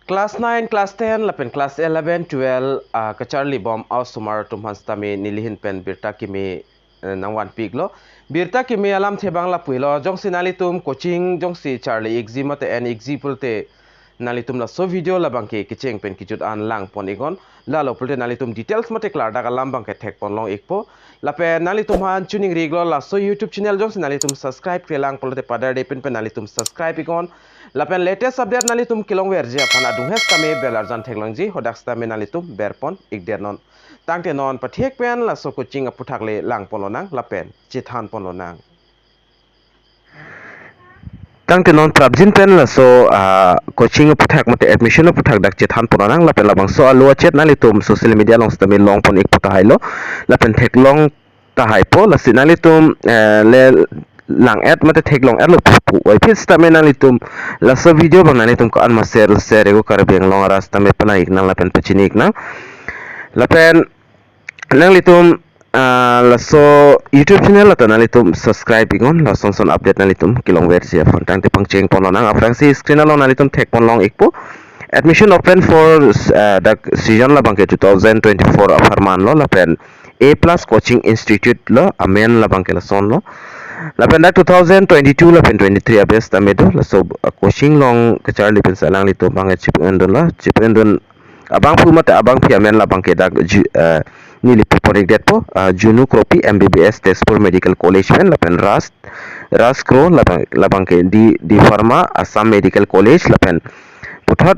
Class 9, Class 10, lapen Class 11, 12, Kacharli Bom aus sumar tumhans tami nilihin pen birta kimi nangwan piglo. Birta kimi alam thebang la puilo jong si nalitum coaching jong si Charlie exi mate en exi pulte nalitum la so video la bangke kicheng pen kichut an lang pon igon la lo pulte nalitum details mate klar daga lam bangke thek pon long ikpo lape nalitum han tuning riglo la so YouTube channel jong si nalitum subscribe krelang pulte padar de pen nalitum subscribe igon lapen latest update nalitum kilong verji apana dunghes kami belarjan teknologi hodak stame nalitum berpon igdernon tangte non pathek pen la so coaching aputhakle lang polonang lapen chithan polonang tangte non prabjin pen la so coaching aputhak mate admission aputhak dak chithan polonang lapen labangso alu chat nalitum social media long stame long pon ik putahailo lapen thek long tahaipo la sinalitum le lang ad mate thek long ad lo pu wai phit stame nalitum la so video bang nalitum ko an ma share go Karbi Anglong rasta me pana ik nang lapen pachini ik nang lapen nalitum la so YouTube channel la nalitum subscribe igon la son update nalitum kilong versi afan tang te pangcheng pon nang afrang si screen along nalitum thek pon long ikpo admission open for the season la bangke 2024 afarman lo lapen A+ coaching institute lo amen la bangke la son lo lapen dak 2022 lapen 23 abes tamedo la so coaching long kachar lipen salang lito banget chip endon abang pu mata abang pi amen la bangke dak ni lipu porik det po junu kropi MBBS Tezpur Medical College pen lapen ras kro la bangke di pharma assam medical college lapen puthot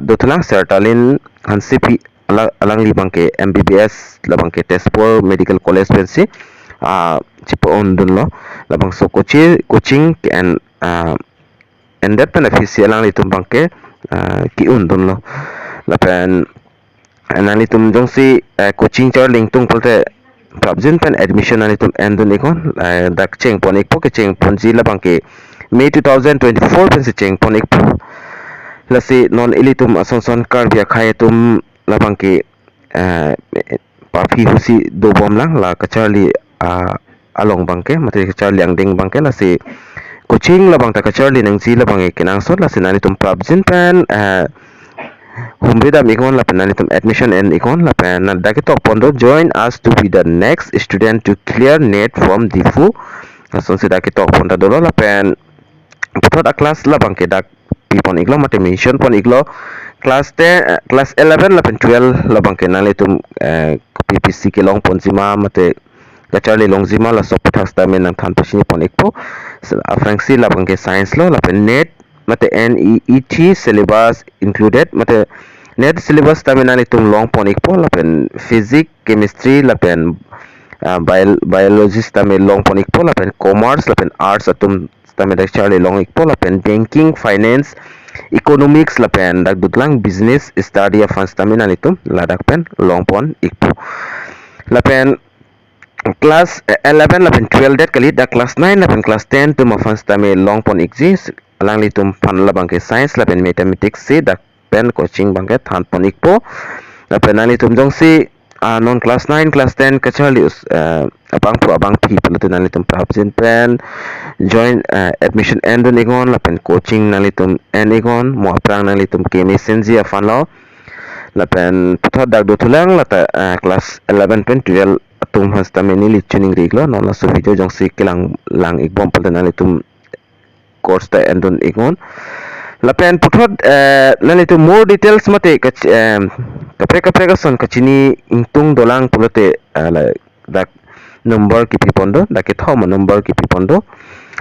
dotulang sertalin hansipi alang li bangke MBBS la bangke Tezpur Medical College pensi chipo on dun lo labang so coaching and that pen official lang litum bangke ki un dun lo lapen analitum jong si coaching char link tung polte prabjin pen admission analitum endun ikon dak cheng pon ikpo ke cheng pon ji labang ke May 2024 pen si cheng pon ikpo lasi non ilitum asonson karbia khayatum labang ke pafi husi do bom lang la kacharli along bangke mate kacharli angding bangke lasi coaching labang ta kacharli nang ji labang ke kenang sot lasi nalitum prabjin pen Humbida mikon lapen nanitum admission and ikon lapen nadaki tok pondo join us to be the next student to clear net from Diphu. Lason si daki tok pondo dolo lapen putot a class labang ke dak pipon iglo mate mention pon iglo class 10 class 11 lapen 12 labang ke nanitum PPC ke long pon zima mate kacharli long zima la soputas tamen nang than pasini pon ikpo afrangsi labang ke science lo lapen net mate NEET syllabus included mate net syllabus taminani tum long pon ikpo lapen physics chemistry lapen biologist tamin long pon ikpo lapen commerce lapen arts atum tamin dak charli long ikpo lapen banking finance economics lapen dak dutlang business study funds taminani tum ladak pen long pon ikpo lapen class 11 lapen 12 dat kali dak class 9 lapen class 10 tum funds tamin long pon exist lang litum pan la bangke science lapen mathematics si dak pen coaching bangke than pon ikpo lapen lang litum jong si non class 9 class 10 kachali abang people tu nang litum prabjin pen join admission endon igon lapen coaching nang litum en igon mo aprang nang litum kemi senji afan lo lapen puthot dak do tulang lata class 11 pen 12 tum hasta meni lichuning riglo non la so video jong si kilang lang ikbom pal nang litum course ta endon ikon lapen puthot nanitu more details mate kapre ka son kachini ingtung dolang pulote dak number ki pipondo dak thom number ki pipondo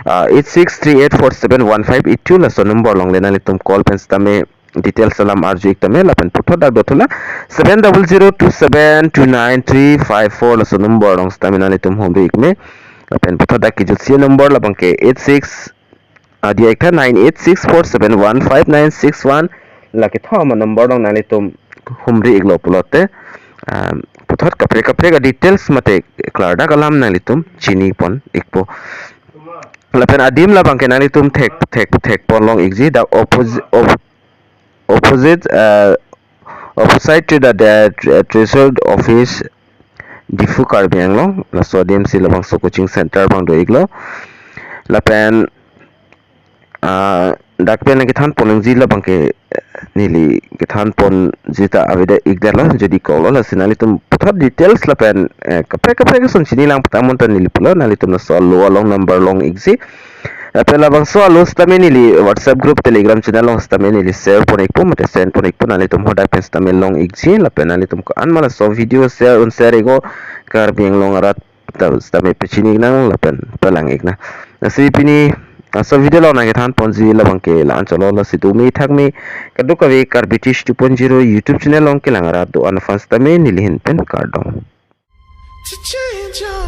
8638471582 la so number long lena litum call pens tame details salam arju iktame lapen puthot dak dotula 7002729354 la so number long stamina litum hombe ikme lapen puthot dak ki jutsi number labang ke 86 dia ekta 9864715961 laki thoma number dong nalitum humri iglo pulote puthot kapre ga details mate klarda kalam nalitum chini pon ikpo lapen adim la bangke nalitum thek pon long exi the opposite opposite to the treasured office Diphu Karbi Anglong la so DMC labangso coaching center bang do iglo lapen dak pen lagi than polong zila bangke nili kithan pon jita avida igdala jadi kolo la sinali tum puthar details la pen kapre ka sun chini lang patamon ta nili pula nali tum na solo long number long exi pela bang so alos tame nili whatsapp group telegram channel long tame nili share pon ekpo mate send pon ekpo nali tum hoda pen tame long exi la pen nali tum ko an mala so video share un share ego Karbi Anglong arat tame pechini nang la pen pelang igna nasi pini so video lo na kithan ponji labang ke lan cholo la situmi thakmi kadu kavi Karbi 2.0 YouTube channel long ke langara do an fans tame nili hin pen kardom to change your